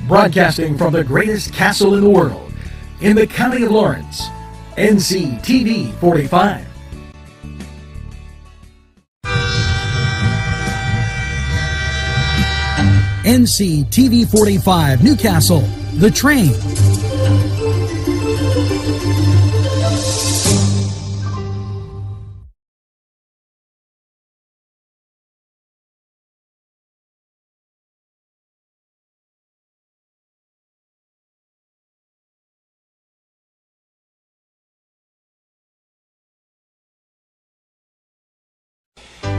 Broadcasting from the greatest castle in the world, in the county of Lawrence, Nctv45. Nctv45 Newcastle, The Train.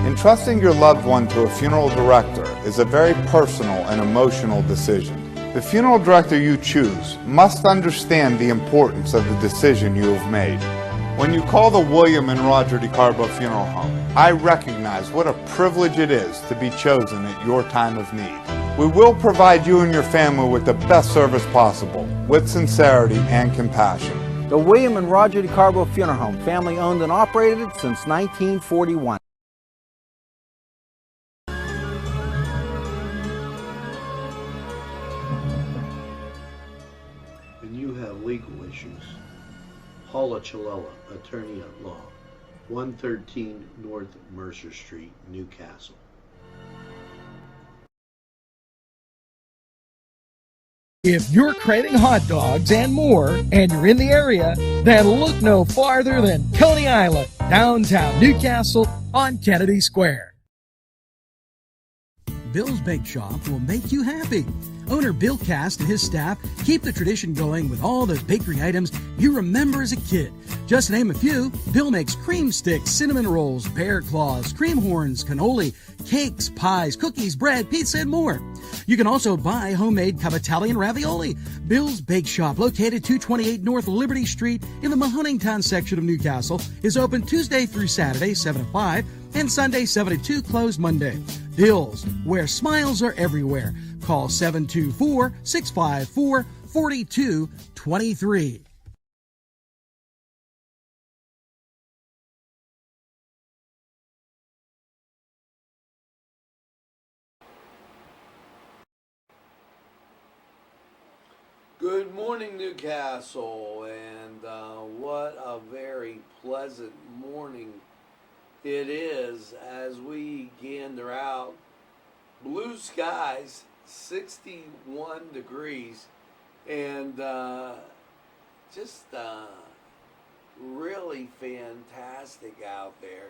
Entrusting your loved one to a funeral director is a very personal and emotional decision. The funeral director you choose must understand the importance of the decision you have made. When you call the William and Roger DeCarbo Funeral Home, I recognize what a privilege it is to be chosen at your time of need. We will provide you and your family with the best service possible, with sincerity and compassion. The William and Roger DeCarbo Funeral Home, family owned and operated since 1941. And you have legal issues. Paula Chalella, attorney at law, 113 North Mercer Street, Newcastle. If you're craving hot dogs and more, and you're in the area, then look no farther than Coney Island, downtown Newcastle on Kennedy Square. Bill's Bake Shop will make you happy. Owner Bill Cast and his staff keep the tradition going with all those bakery items you remember as a kid. Just to name a few, Bill makes cream sticks, cinnamon rolls, bear claws, cream horns, cannoli, cakes, pies, cookies, bread, pizza, and more. You can also buy homemade cavatelli and ravioli. Bill's Bake Shop, located 228 North Liberty Street in the Mahoningtown section of Newcastle, is open Tuesday through Saturday, 7 to 5, and Sunday, 7 to 2, closed Monday. Bill's, where smiles are everywhere. Call 724-654-4223. Good morning, Newcastle, and what a very pleasant morning it is as we gander out. Blue skies, 61 degrees, and just really fantastic out there.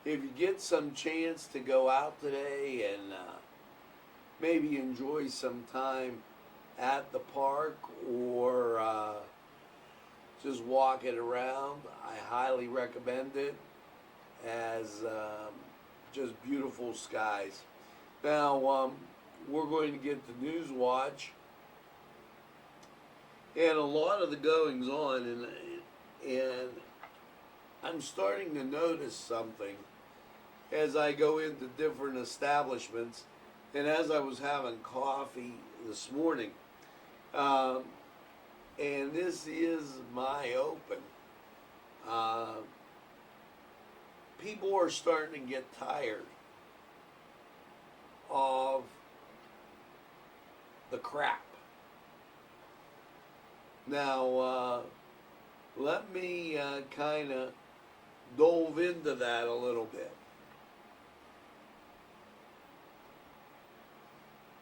If you get some chance to go out today and maybe enjoy some time at the park or just walk it around, I highly recommend it, as just beautiful skies. Now, we're going to get the Newswatch and a lot of the goings on, and I'm starting to notice something as I go into different establishments, and as I was having coffee this morning, and this is my open. People are starting to get tired of the crap. Now, let me kind of dove into that a little bit.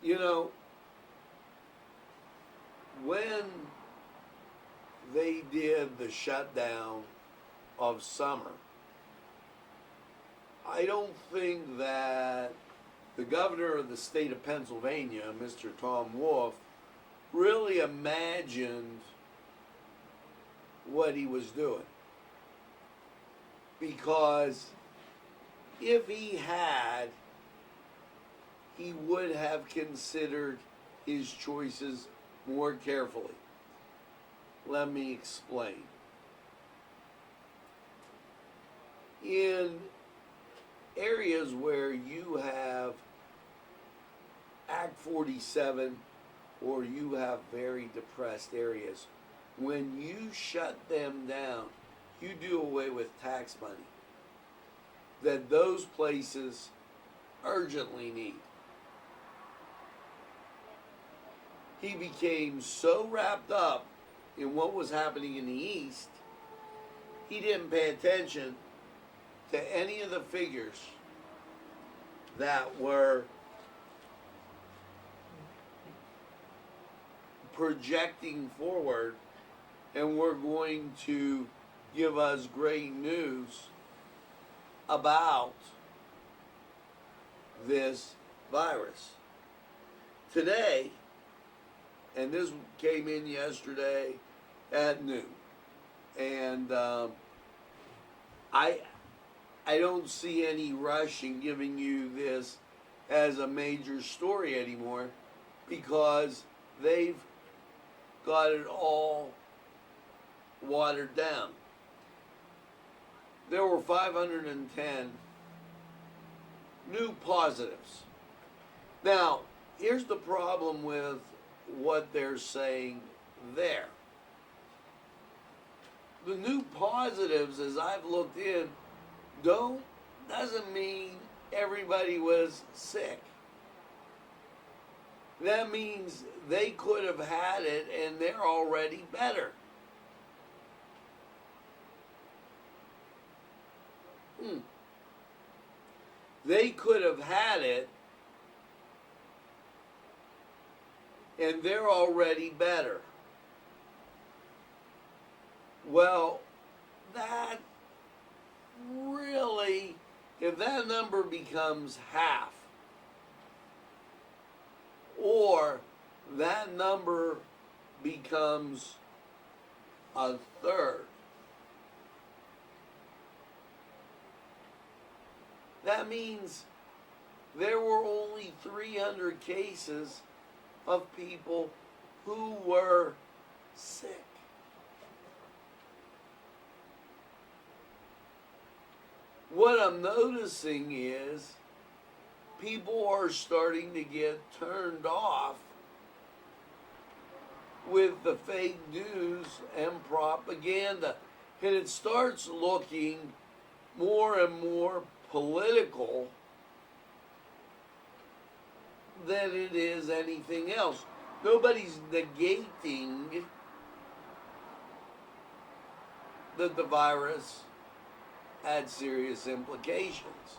You know, when they did the shutdown of summer, I don't think that the governor of the state of Pennsylvania, Mr. Tom Wolf, really imagined what he was doing. Because if he had, he would have considered his choices more carefully. Let me explain. In areas where you have Act 47 or you have very depressed areas, when you shut them down, you do away with tax money that those places urgently need. he became so wrapped up in what was happening in the East, he didn't pay attention to any of the figures that were projecting forward and were going to give us great news about this virus. Today, and this came in yesterday at noon, and I don't see any rush in giving you this as a major story anymore, because they've got it all watered down. There were 510 new positives. Now, here's the problem with what they're saying there. The new positives, as I've looked in, doesn't mean everybody was sick. That means they could have had it and they're already better. They could have had it and they're already better. Well, that really, if that number becomes half, or that number becomes a third, that means there were only 300 cases of people who were sick. What I'm noticing is people are starting to get turned off with the fake news and propaganda. And it starts looking more and more political than it is anything else. Nobody's negating that the virus had serious implications.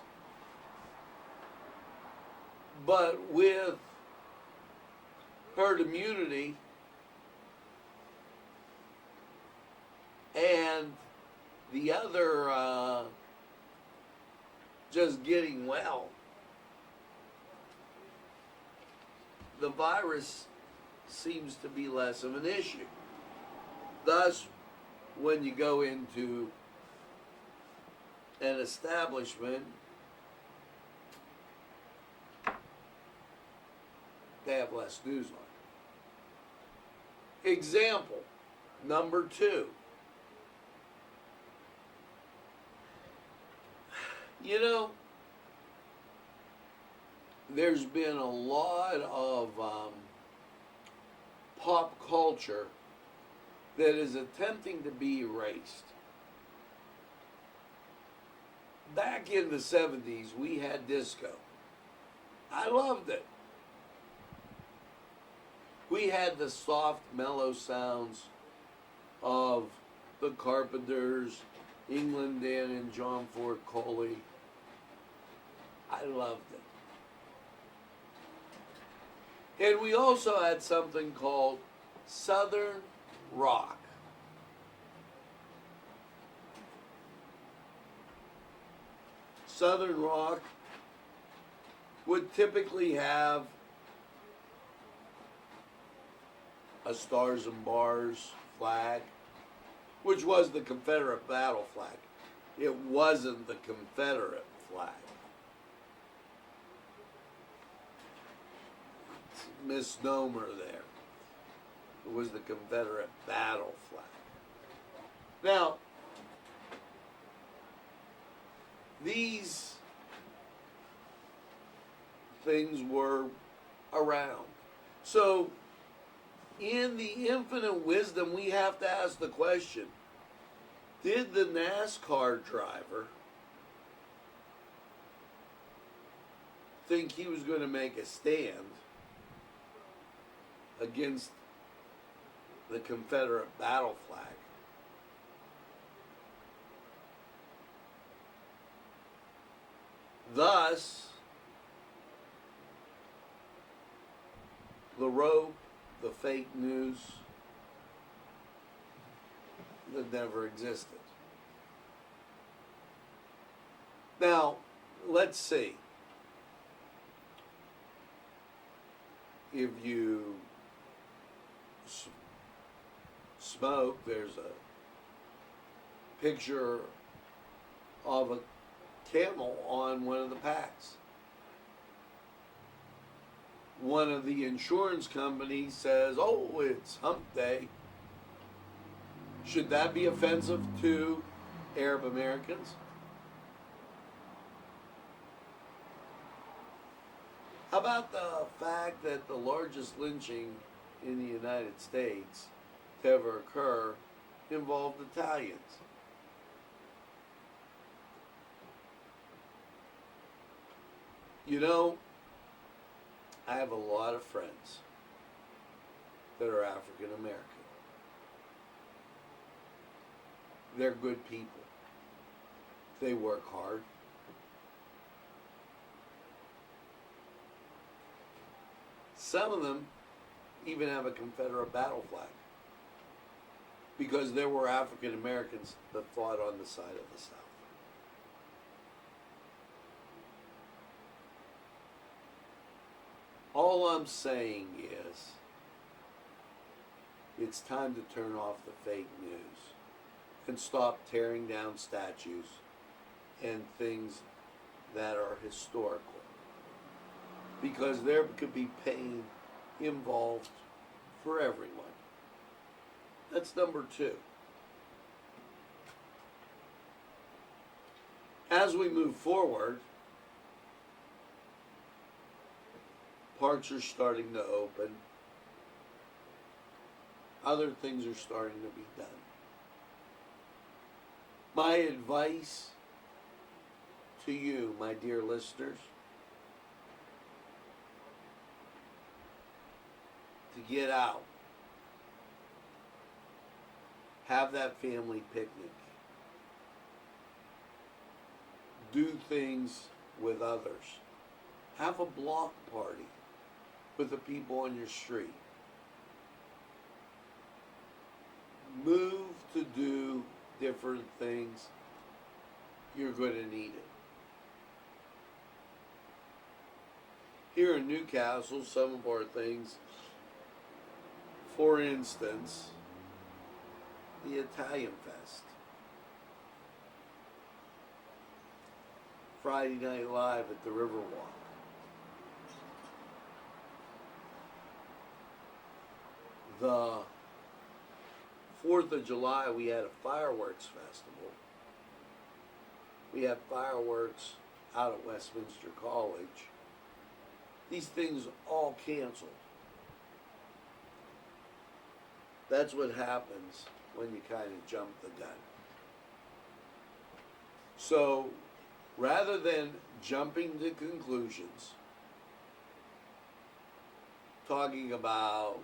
But with herd immunity and the other just getting well, the virus seems to be less of an issue. Thus, when you go into an establishment, they have less news on it. Example number 2. You know, there's been a lot of pop culture that is attempting to be erased. Back in the 70s, we had disco. I loved it. We had the soft, mellow sounds of the Carpenters, England Dan and John Ford Coley. I loved it. And we also had something called Southern rock. Southern rock would typically have a Stars and Bars flag, which was the Confederate battle flag. It wasn't the Confederate flag. It's a misnomer there. It was the Confederate battle flag. Now, these things were around. So, in the infinite wisdom, we have to ask the question, did the NASCAR driver think he was going to make a stand against the Confederate battle flag. Thus, the rope, the fake news that never existed. Now, let's see. If you smoke, there's a picture of a camel on one of the packs. One of the insurance companies says, oh, it's hump day. Should that be offensive to Arab Americans? How about the fact that the largest lynching in the United States to ever occur involved Italians? You know, I have a lot of friends that are African American. They're good people. They work hard. Some of them even have a Confederate battle flag because there were African Americans that fought on the side of the South. All I'm saying is it's time to turn off the fake news and stop tearing down statues and things that are historical, because there could be pain involved for everyone. That's number two. As we move forward, parks are starting to open. Other things are starting to be done. My advice to you, my dear listeners, to get out, have that family picnic, do things with others, have a block party with the people on your street. Move to do different things. You're going to need it. Here in Newcastle, some of our things, for instance, the Italian Fest. Friday Night Live at the Riverwalk. The 4th of July, we had a fireworks festival. We had fireworks out at Westminster College. These things all canceled. That's what happens when you kind of jump the gun. So, rather than jumping to conclusions, talking about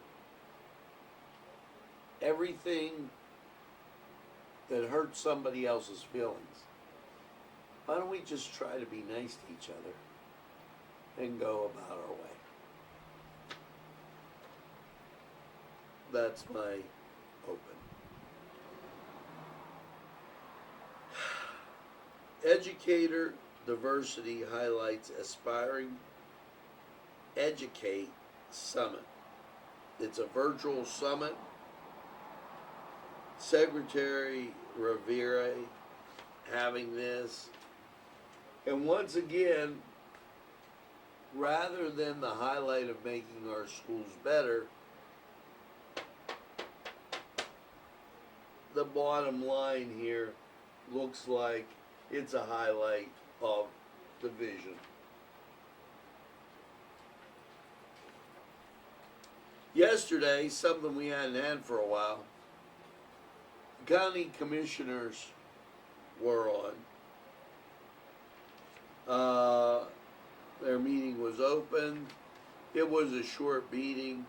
everything that hurts somebody else's feelings, why don't we just try to be nice to each other and go about our way? That's my open. Educator Diversity highlights Aspiring Educate Summit. It's a virtual summit. Secretary Rivera having this. And once again, rather than the highlight of making our schools better, the bottom line here looks like it's a highlight of division. Yesterday, something we hadn't had for a while, the county commissioners were on. Their meeting was open. It was a short meeting,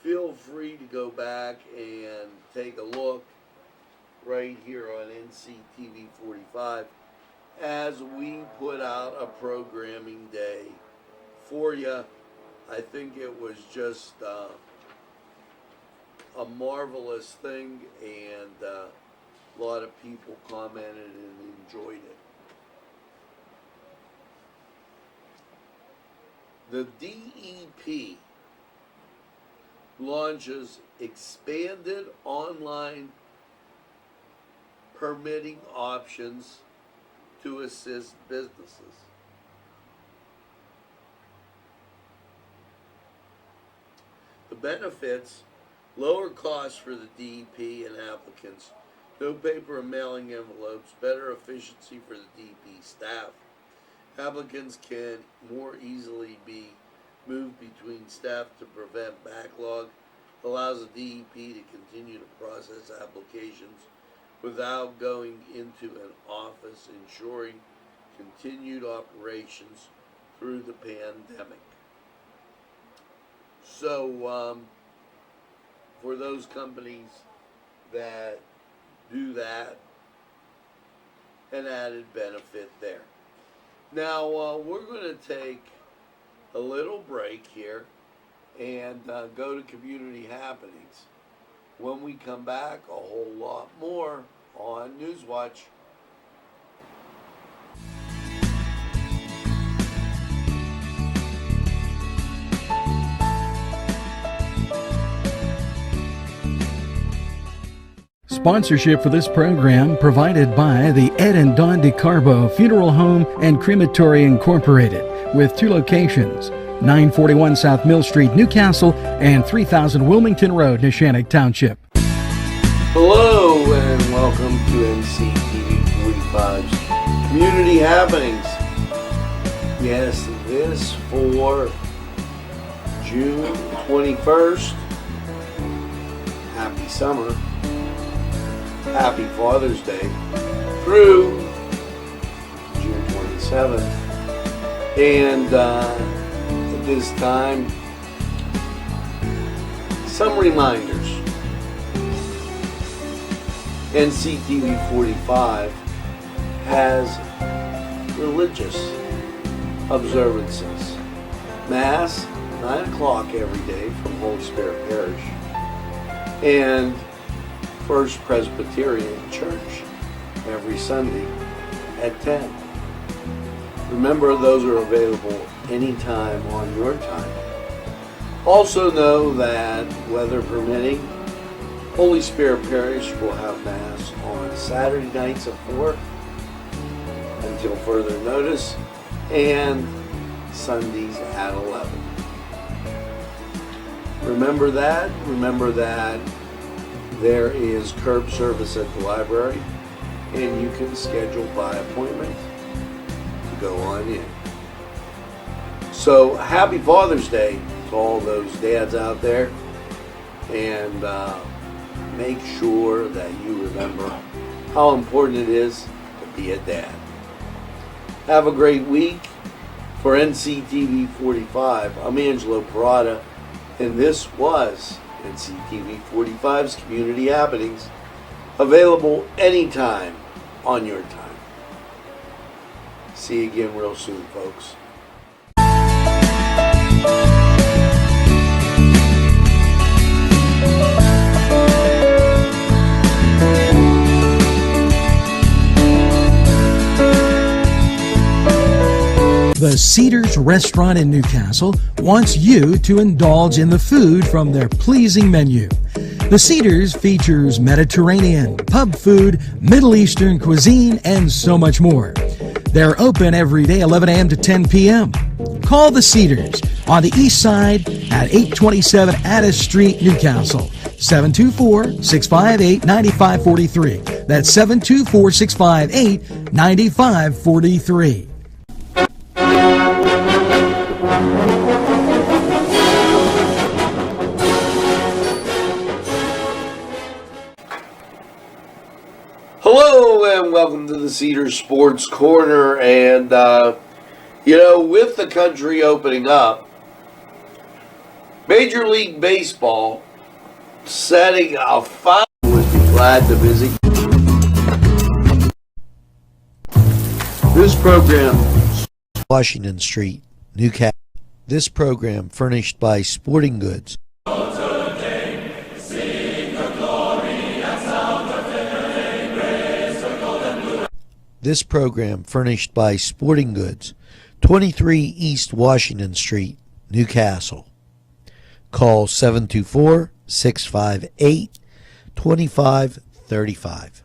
feel free to go back and take a look right here on Nctv45 as we put out a programming day for you. I think it was just a marvelous thing, and a lot of people commented and enjoyed it. The DEP launches expanded online permitting options to assist businesses. The benefits: lower costs for the DEP and applicants, no paper and mailing envelopes, better efficiency for the DEP staff. Applicants can more easily be moved between staff to prevent backlog, allows the DEP to continue to process applications without going into an office, ensuring continued operations through the pandemic. So, for those companies that do that, an added benefit there. Now, we're going to take a little break here and go to community happenings. When we come back, a whole lot more on Newswatch. Sponsorship for this program provided by the Ed and Dawn DeCarbo Funeral Home and Crematory Incorporated, with 2 locations, 941 South Mill Street, Newcastle, and 3000 Wilmington Road, Neshannock Township. Hello and welcome to Nctv45's Community Happenings. Yes, this for June 21st. Happy summer. Happy Father's Day through June 27th. And at this time, some reminders. Nctv45 has religious observances. Mass, 9 o'clock every day from Holy Spirit Parish. And First Presbyterian Church every Sunday at 10. Remember, those are available anytime on your time. Also know that, weather permitting, Holy Spirit Parish will have Mass on Saturday nights at 4 until further notice, and Sundays at 11. Remember that. There is curb service at the library, and you can schedule by appointment to go on in. So, happy Father's Day to all those dads out there, and make sure that you remember how important it is to be a dad. Have a great week. For Nctv45, I'm Angelo Perrotta, and this was Nctv45's Community Happenings, available anytime on your time. See you again real soon, folks. The Cedars Restaurant in Newcastle wants you to indulge in the food from their pleasing menu. The Cedars features Mediterranean, pub food, Middle Eastern cuisine, and so much more. They're open every day, 11 a.m. to 10 p.m. Call the Cedars on the east side at 827 Addis Street, Newcastle. 724-658-9543. That's 724-658-9543. Hello and welcome to the Cedars Sports Corner. And with the country opening up, Major League Baseball setting a fine. Would be glad to visit. This program, Washington Street, Newcastle. This program furnished by Sporting Goods. This program furnished by Sporting Goods, 23 East Washington Street, Newcastle. Call 724-658-2535.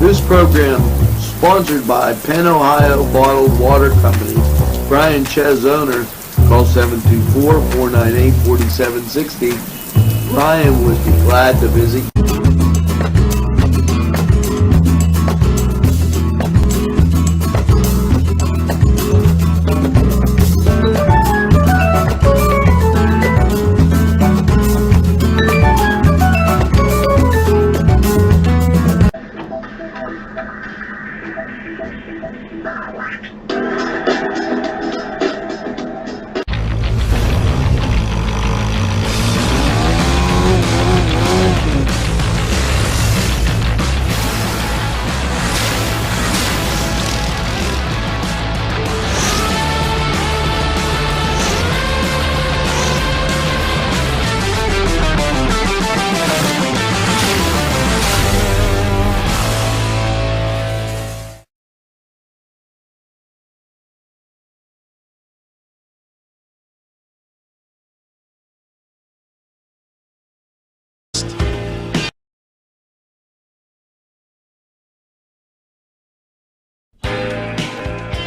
This program sponsored by Penn Ohio Bottled Water Company. Brian Ches, owner. Call 724-498-4760. Brian would be glad to visit.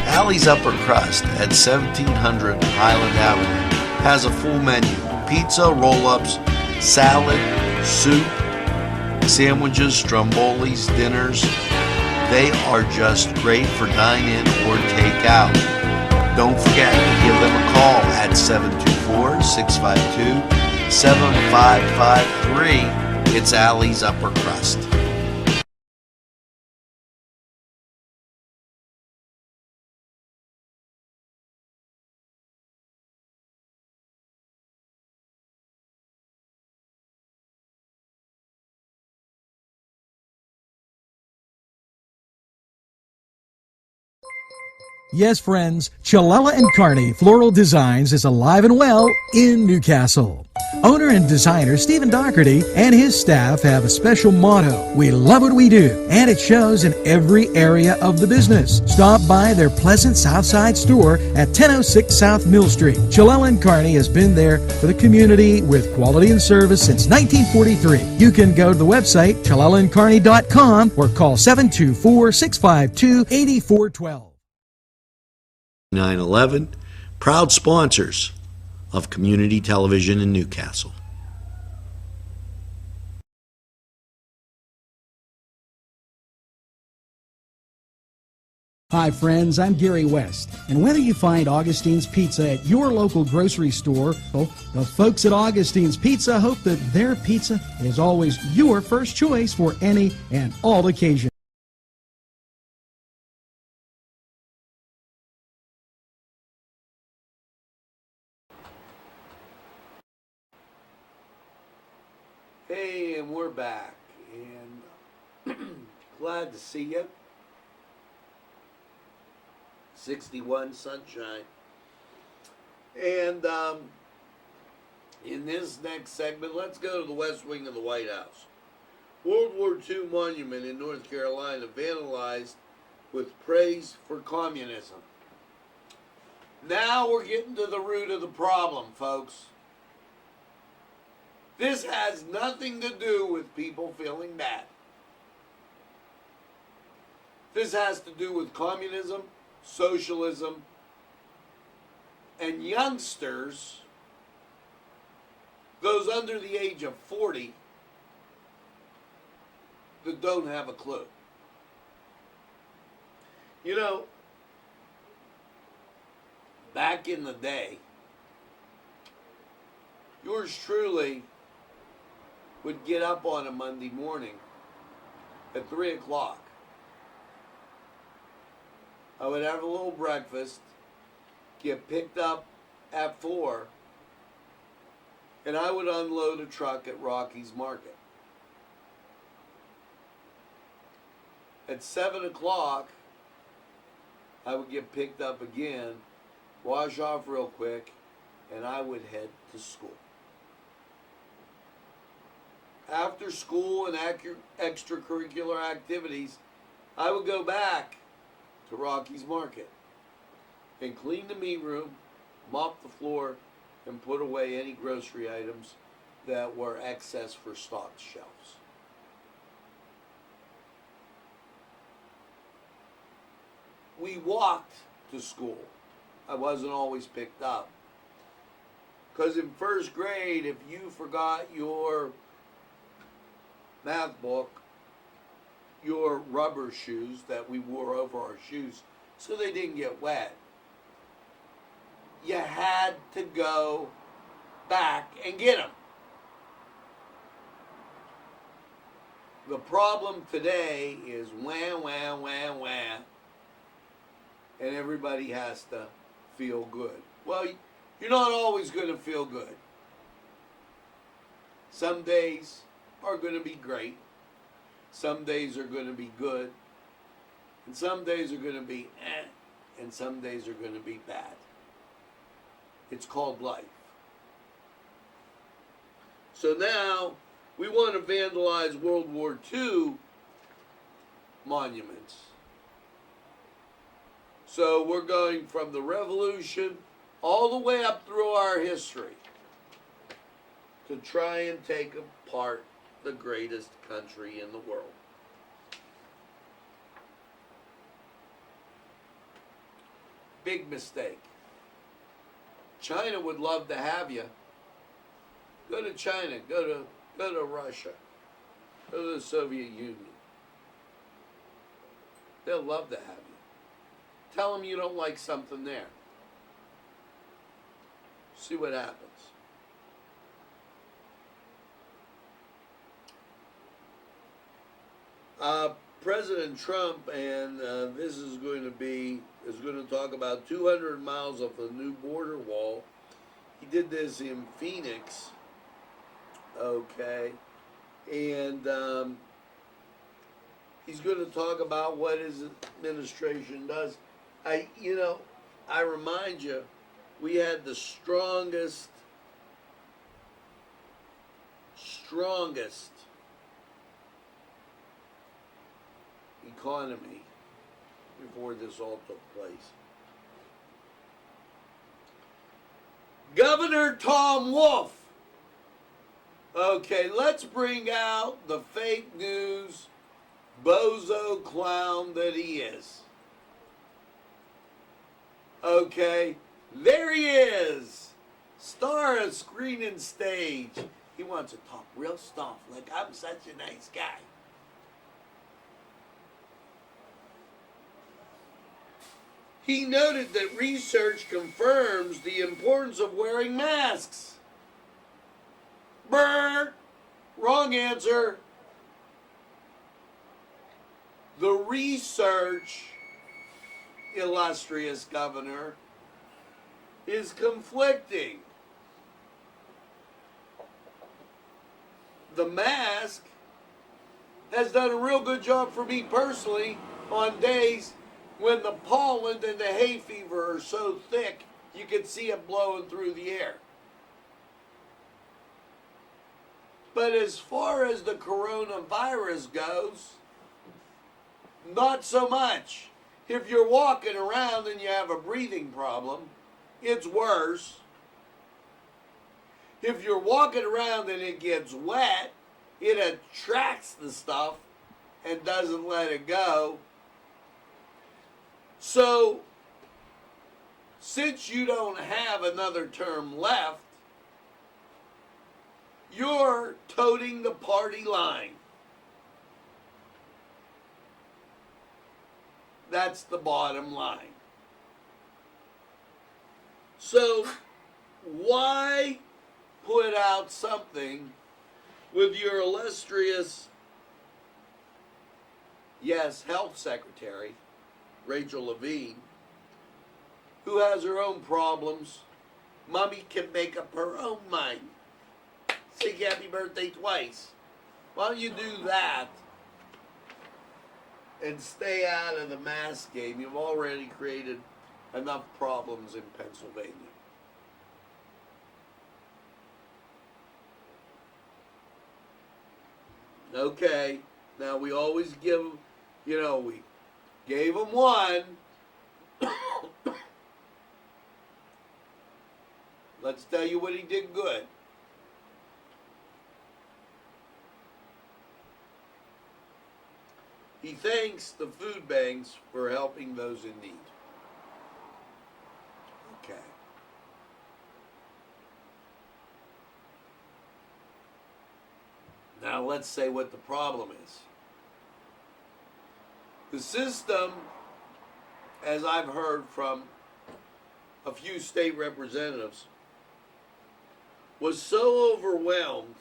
Alley's Upper Crust at 1700 Highland Avenue has a full menu: pizza, roll-ups, salad, soup, sandwiches, strombolis, dinners. They are just great for dine-in or take-out. Don't forget to give them a call at 724-652-7553. It's Alley's Upper Crust. Yes, friends, Chilella and Carney Floral Designs is alive and well in Newcastle. Owner and designer Stephen Doherty and his staff have a special motto: we love what we do, and it shows in every area of the business. Stop by their pleasant Southside store at 1006 South Mill Street. Chilella and Carney has been there for the community with quality and service since 1943. You can go to the website chilellaandcarney.com or call 724-652-8412. 9/11, proud sponsors of community television in Newcastle. Hi friends, I'm Gary West, and whether you find Augustine's Pizza at your local grocery store, well, the folks at Augustine's Pizza hope that their pizza is always your first choice for any and all occasions. Hey, and we're back, and glad to see you. 61 sunshine. And in this next segment, let's go to the West Wing of the White House. World War II monument in North Carolina vandalized with praise for communism. Now we're getting to the root of the problem, folks. This has nothing to do with people feeling bad. This has to do with communism, socialism, and youngsters, those under the age of 40, that don't have a clue. You know, back in the day, yours truly would get up on a Monday morning at 3 o'clock. I would have a little breakfast, get picked up at 4, and I would unload a truck at Rocky's Market. At 7 o'clock, I would get picked up again, wash off real quick, and I would head to school. After school and extracurricular activities, I would go back to Rocky's Market and clean the meat room, mop the floor, and put away any grocery items that were excess for stocked shelves. We walked to school. I wasn't always picked up. Because in first grade, if you forgot your math book, your rubber shoes that we wore over our shoes so they didn't get wet, you had to go back and get them. The problem today is wah, wah, wah, wah, and everybody has to feel good. Well, you're not always going to feel good. Some days are going to be great. Some days are going to be good. And some days are going to be and some days are going to be bad. It's called life. So now we want to vandalize World War II monuments. So we're going from the Revolution all the way up through our history to try and take apart the greatest country in the world. Big mistake. China would love to have you. Go to China, go to Russia, go to the Soviet Union. They'll love to have you. Tell them you don't like something there. See what happens. President Trump, and this is going to talk about 200 miles of the new border wall. He did this in Phoenix, okay, and he's going to talk about what his administration does. I remind you, we had the strongest economy before this all took place. Governor Tom Wolf. Okay, let's bring out the fake news bozo clown that he is. Okay, there he is. Star of screen and stage. He wants to talk real stuff like I'm such a nice guy. He noted that research confirms the importance of wearing masks. Brr! Wrong answer. The research, illustrious governor, is conflicting. The mask has done a real good job for me personally on days when the pollen and the hay fever are so thick you can see it blowing through the air. But as far as the coronavirus goes, not so much. If you're walking around and you have a breathing problem, it's worse. If you're walking around and it gets wet, it attracts the stuff and doesn't let it go. So, since you don't have another term left, you're toting the party line. That's the bottom line. So, why put out something with your illustrious, yes, health secretary, Rachel Levine, who has her own problems Mommy can make up her own mind. Sing happy birthday twice. Why don't you do that and stay out of the mask game? You've already created enough problems in Pennsylvania. Okay, now we always give, we gave him one. Let's tell you what he did good. He thanks the food banks for helping those in need. Okay. Now let's say what the problem is. The system, as I've heard from a few state representatives, was so overwhelmed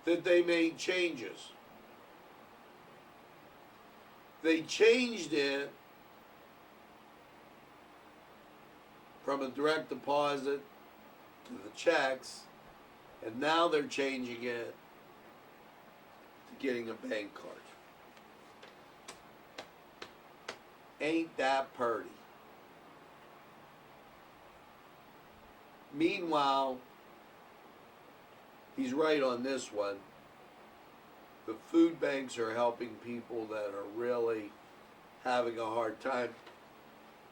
that they made changes. They changed it from a direct deposit to the checks, and now they're changing it to getting a bank card. Ain't that purty? Meanwhile, he's right on this one. The food banks are helping people that are really having a hard time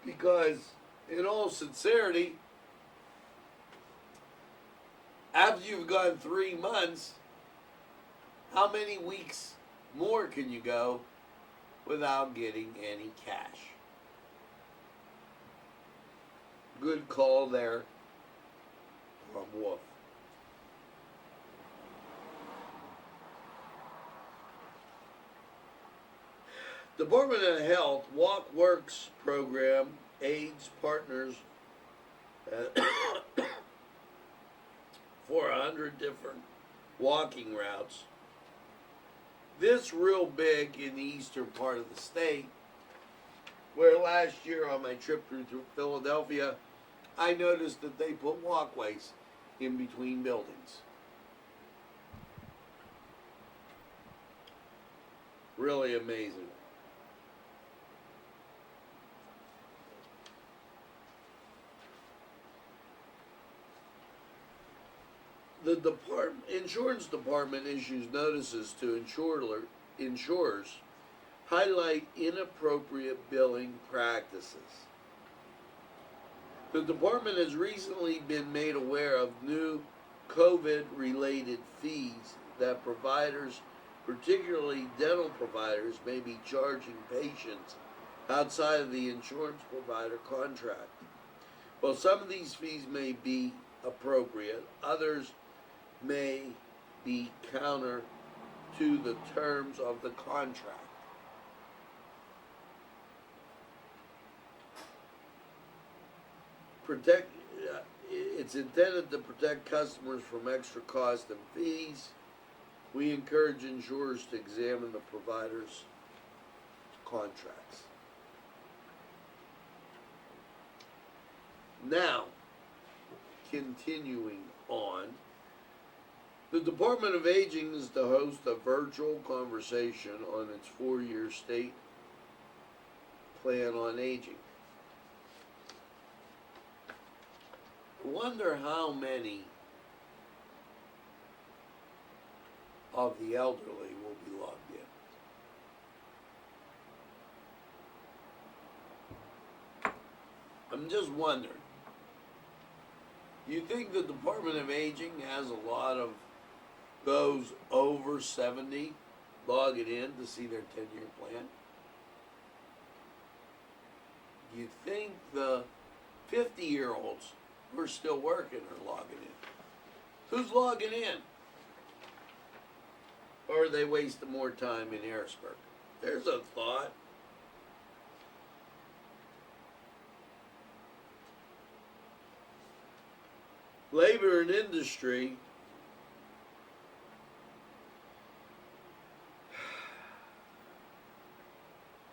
because, in all sincerity, after you've gone 3 months, how many weeks more can you go without getting any cash? Good call there from Wolf. Department of Health Walk Works program aids partners for 100 different walking routes. This real big in the eastern part of the state, where last year on my trip through Philadelphia, I noticed that they put walkways in between buildings. Really amazing. The insurance department issues notices to insurers highlight inappropriate billing practices. The department has recently been made aware of new COVID-related fees that providers, particularly dental providers, may be charging patients outside of the insurance provider contract. While some of these fees may be appropriate, others may be counter to the terms of the contract. It's intended to protect customers from extra costs and fees. We encourage insurers to examine the provider's contracts. Now, continuing on, the Department of Aging is to host a virtual conversation on its 4-year state plan on aging. I wonder how many of the elderly will be logged in. I'm just wondering. You think the Department of Aging has a lot of those over 70 logging in to see their 10-year plan? You think the 50-year-olds who are still working are logging in? Who's logging in? Or are they wasting more time in Harrisburg? There's a thought. Labor and industry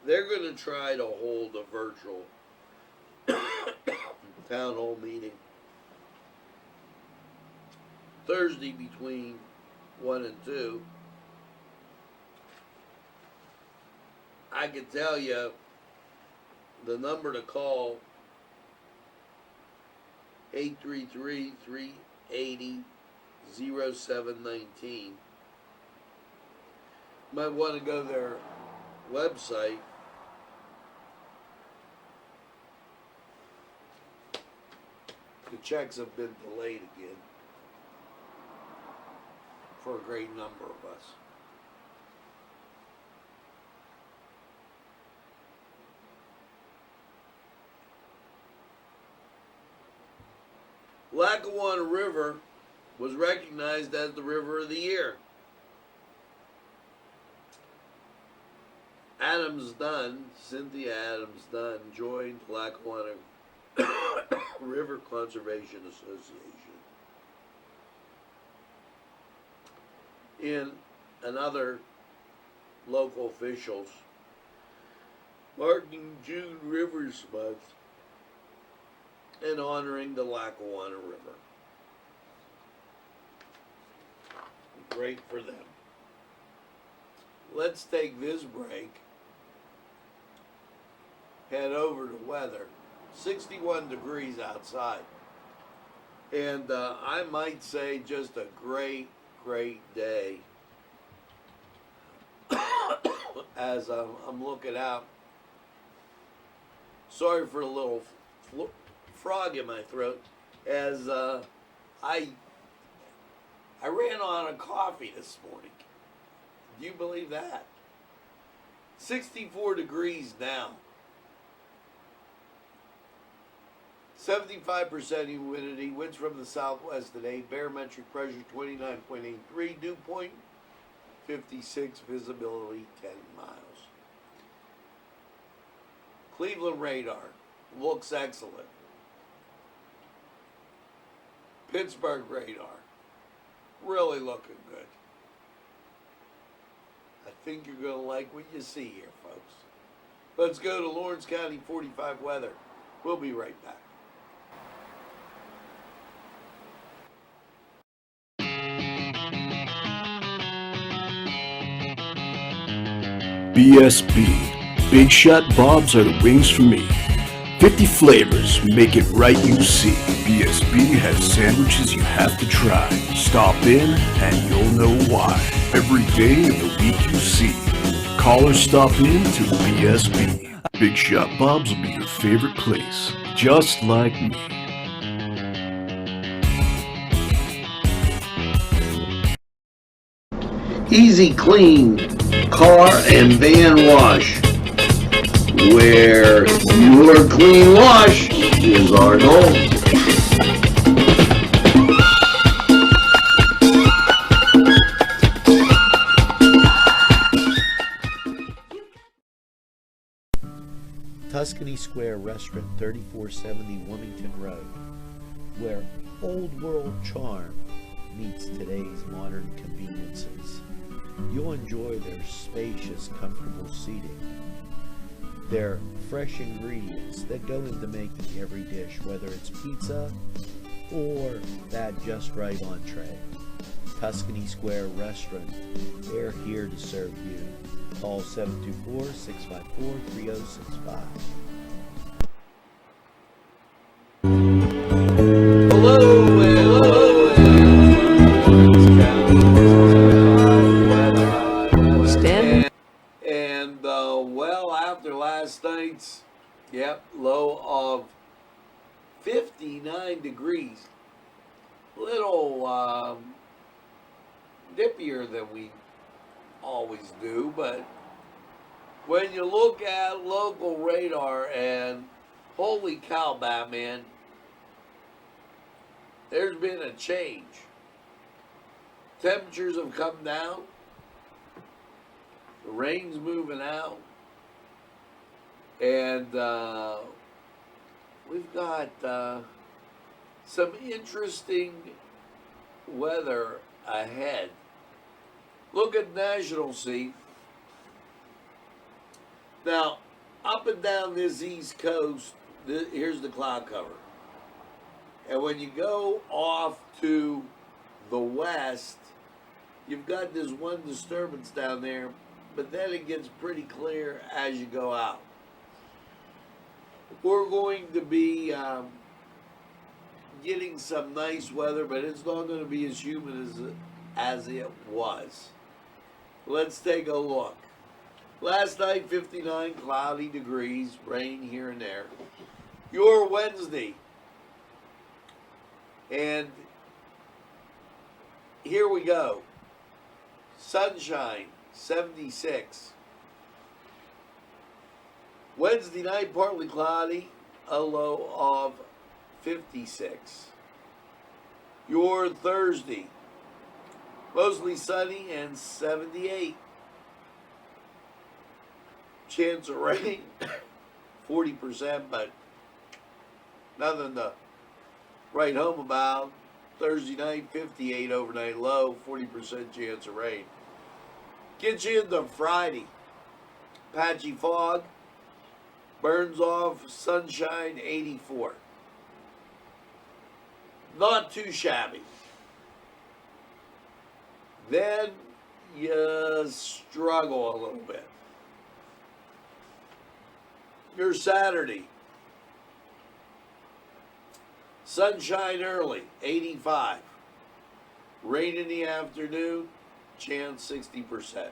they're going to try to hold a virtual town hall meeting Thursday between 1 and 2. I can tell you the number to call, 833-380-0719. Might want to go to their website. The checks have been delayed again for a great number of us. Lackawanna River was recognized as the River of the Year. Cynthia Adams Dunn, joined Lackawanna River Conservation Association. And other local officials, marking June Rivers Month and honoring the Lackawanna River. Great for them. Let's take this break. Head over to weather. 61 degrees outside. And I might say just a great day. As I'm looking out. Sorry for a little frog in my throat. As I ran on a coffee this morning. Do you believe that? 64 degrees now. 75% humidity, winds from the southwest today, barometric pressure 29.83, dew point 56, visibility 10 miles. Cleveland radar looks excellent. Pittsburgh radar, really looking good. I think you're going to like what you see here, folks. Let's go to Lawrence County 45 weather. We'll be right back. BSB. Big Shot Bobs are the wings for me. 50 flavors, make it right, you see. BSB has sandwiches you have to try. Stop in and you'll know why. Every day of the week you see. Call or stop in to BSB. Big Shot Bobs will be your favorite place, just like me. Easy Clean Car and Van Wash, where your clean wash is our goal. Tuscany Square Restaurant, 3470 Wilmington Road, where old world charm meets today's modern conveniences. You'll enjoy their spacious, comfortable seating, their fresh ingredients that go into making every dish, whether it's pizza or that just right entree. Tuscany Square Restaurant, they're here to serve you. Call 724-654-3065. After last night's low of 59 degrees, little dippier than we always do, but when you look at local radar, and holy cow, Batman, there's been a change. Temperatures have come down, the rain's moving out, and we've got some interesting weather ahead. Look at National Sea. Now, up and down this East Coast, here's the cloud cover. And when you go off to the west, you've got this one disturbance down there, but then it gets pretty clear as you go out. We're going to be getting some nice weather, but it's not going to be as humid as it was. Let's take a look. Last night, 59 cloudy degrees, rain here and there. Your Wednesday. And here we go. Sunshine, 76. Wednesday night, partly cloudy, a low of 56. Your Thursday, mostly sunny and 78. Chance of rain, 40%, but nothing to write home about. Thursday night, 58 overnight low, 40% chance of rain. Get you into Friday. Patchy fog, burns off, sunshine, 84. Not too shabby. Then you struggle a little bit. Your Saturday. Sunshine early, 85. Rain in the afternoon, chance 60%.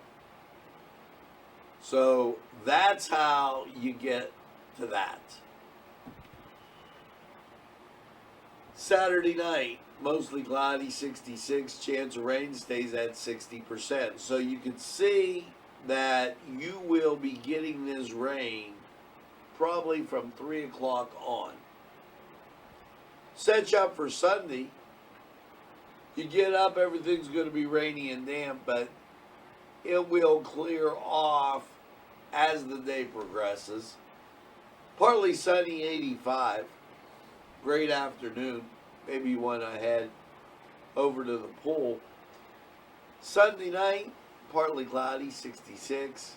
So that's how you get to that. Saturday night, mostly cloudy, 66. Chance of rain stays at 60%. So you can see that you will be getting this rain probably from 3 o'clock on. Set you up for Sunday. You get up, everything's going to be rainy and damp, but it will clear off as the day progresses. Partly sunny, 85. Great afternoon. Maybe you want to head over to the pool. Sunday night, partly cloudy, 66.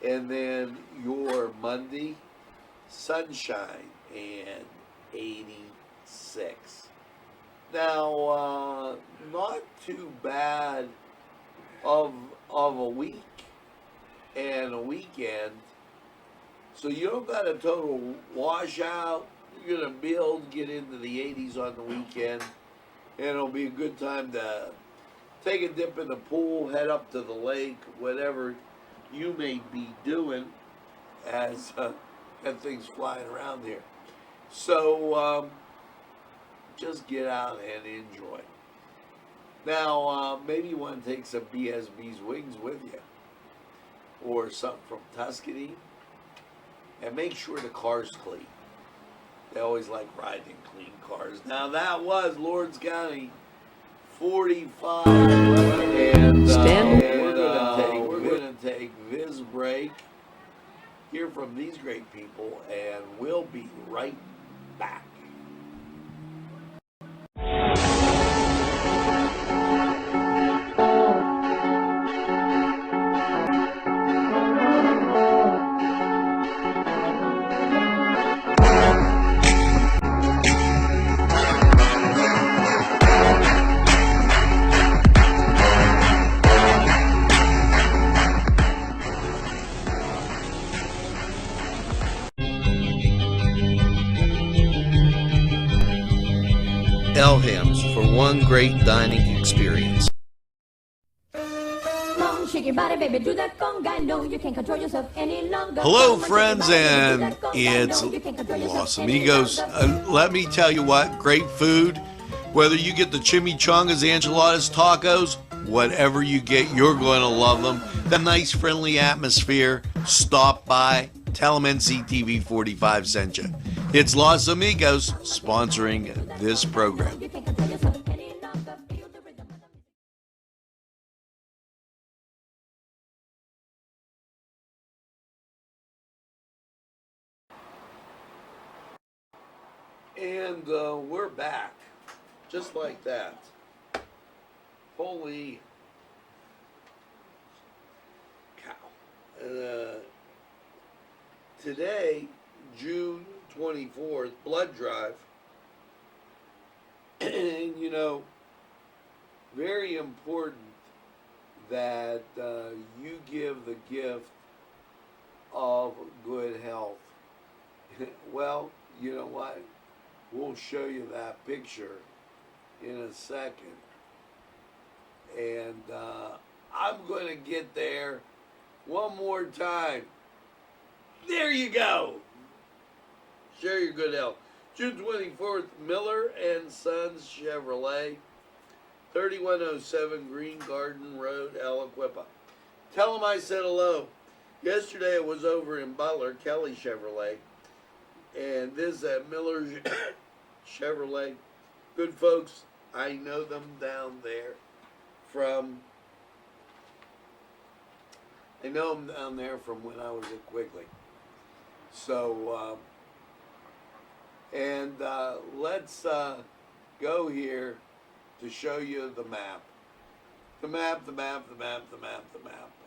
And then your Monday, sunshine and 86. Now, not too bad of a week and a weekend. So you don't got a total washout. You're going to be able to get into the 80s on the weekend. And it'll be a good time to take a dip in the pool, head up to the lake, whatever you may be doing as that thing's flying around here. So just get out and enjoy. Now, maybe you want to take some BSB's wings with you or something from Tuscany, and make sure the car's clean. They always like riding clean cars. Now, that was Lawrence County 45. And we're going to take this break, hear from these great people, and we'll be right back. Elham's for one great dining experience. Shake your body, baby, do that conga. No, you can't control yourself any longer. Hello, friends, and it's Los Amigos. Let me tell you what, great food. Whether you get the chimichangas, enchiladas, tacos, whatever you get, you're going to love them. The nice, friendly atmosphere. Stop by. Tell them Nctv45 sent you. It's Los Amigos sponsoring this program. And we're back, just like that. Holy cow. Today, June 24th, blood drive. you know, very important that you give the gift of good health. Well, you know what? We'll show you that picture in a second. And I'm going to get there one more time. There you go. Share your good health. June 24th, Miller and Sons Chevrolet, 3107 Green Garden Road, Aliquippa. Tell them I said hello. Yesterday I was over in Butler, Kelly Chevrolet, and this is at Miller Chevrolet. Good folks, I know them down there from when I was at Quigley. So, let's go here to show you the map. The map.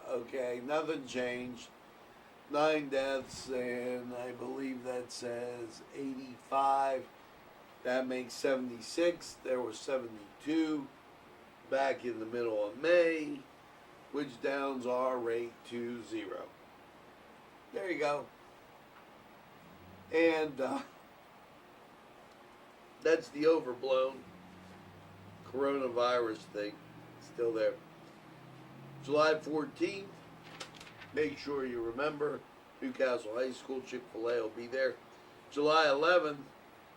Okay, nothing changed. 9 deaths, and I believe that says 85. That makes 76. There were 72 back in the middle of May, which downs our rate to 0. There you go. And that's the overblown coronavirus thing. Still there. July 14th, make sure you remember, Newcastle High School, Chick-fil-A will be there. July 11th,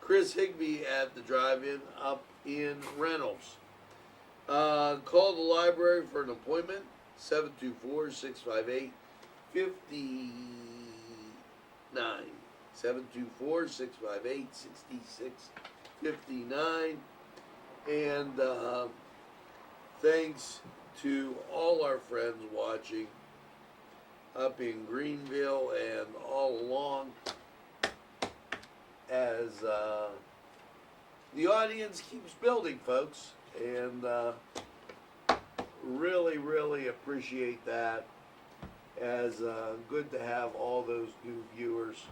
Chris Higbee at the drive-in up in Reynolds. Call the library for an appointment, 724-658-5059. 724-658-6659. And thanks to all our friends watching up in Greenville and all along, as the audience keeps building, folks, and really appreciate that, as good to have all those new viewers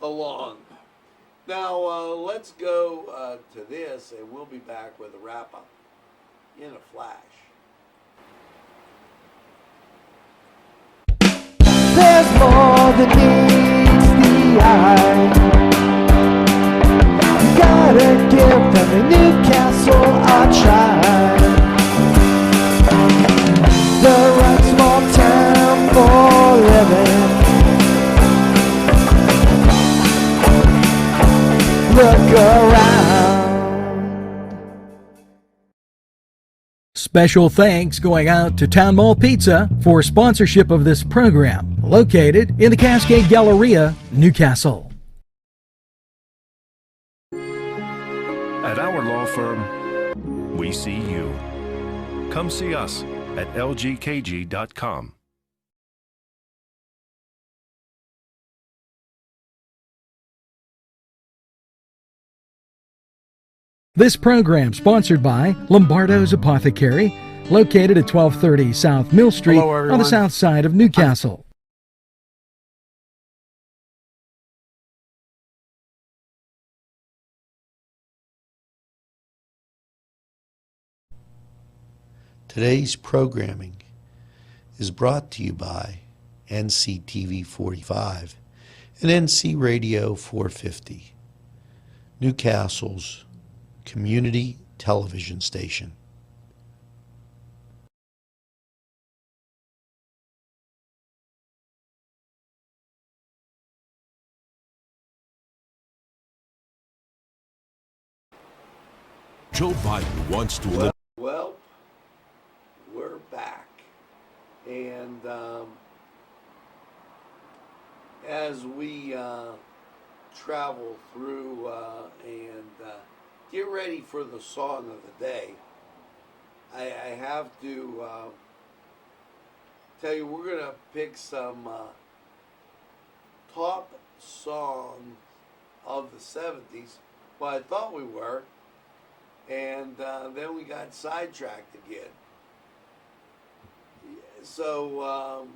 along. Now let's go to this, and we'll be back with a wrap-up in a flash. There's more than meets the eye. You gotta give them a Newcastle a try. The right small town for living. Look around. Special thanks going out to Town Mall Pizza for sponsorship of this program, located in the Cascade Galleria, Newcastle. At our law firm, we see you. Come see us at lgkg.com. This program sponsored by Lombardo's Apothecary, located at 1230 South Mill Street on the south side of Newcastle. Today's programming is brought to you by Nctv45 and NC Radio 450, Newcastle's community television station. Joe Biden wants to eliminate. Well, we're back. And as we travel through and get ready for the song of the day, I have to tell you, we're going to pick some top songs of the 70s. Well, I thought we were. And then we got sidetracked again. So,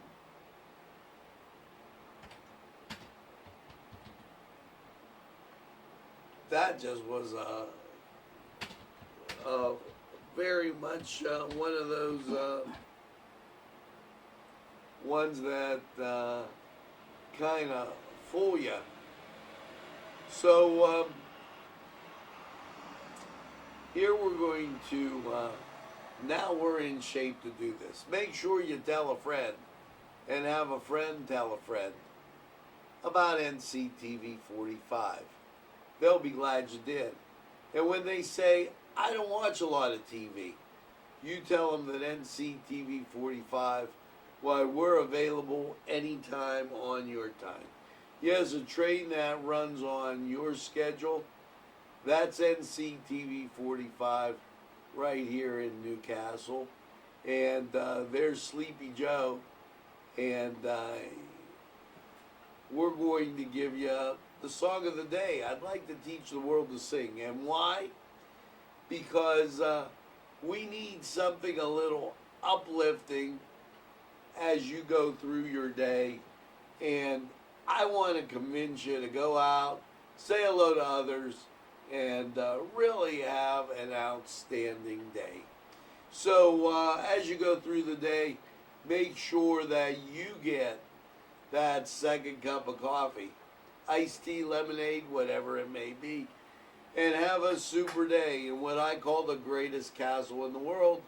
that just was very much one of those ones that kind of fool you. So here we're going to, now we're in shape to do this. Make sure you tell a friend and have a friend tell a friend about Nctv45. They'll be glad you did. And when they say, I don't watch a lot of TV, you tell them that Nctv45, why, we're available anytime on your time. Yes, a train that runs on your schedule, that's Nctv45 right here in Newcastle. And there's Sleepy Joe. And we're going to give you the song of the day. I'd like to teach the world to sing. And why? Because we need something a little uplifting as you go through your day. And I want to convince you to go out, say hello to others, and really have an outstanding day. So as you go through the day, make sure that you get that second cup of coffee, iced tea, lemonade, whatever it may be, and have a super day in what I call the greatest castle in the world,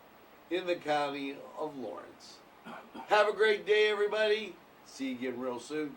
in the county of Lawrence. Have a great day, everybody. See you again real soon.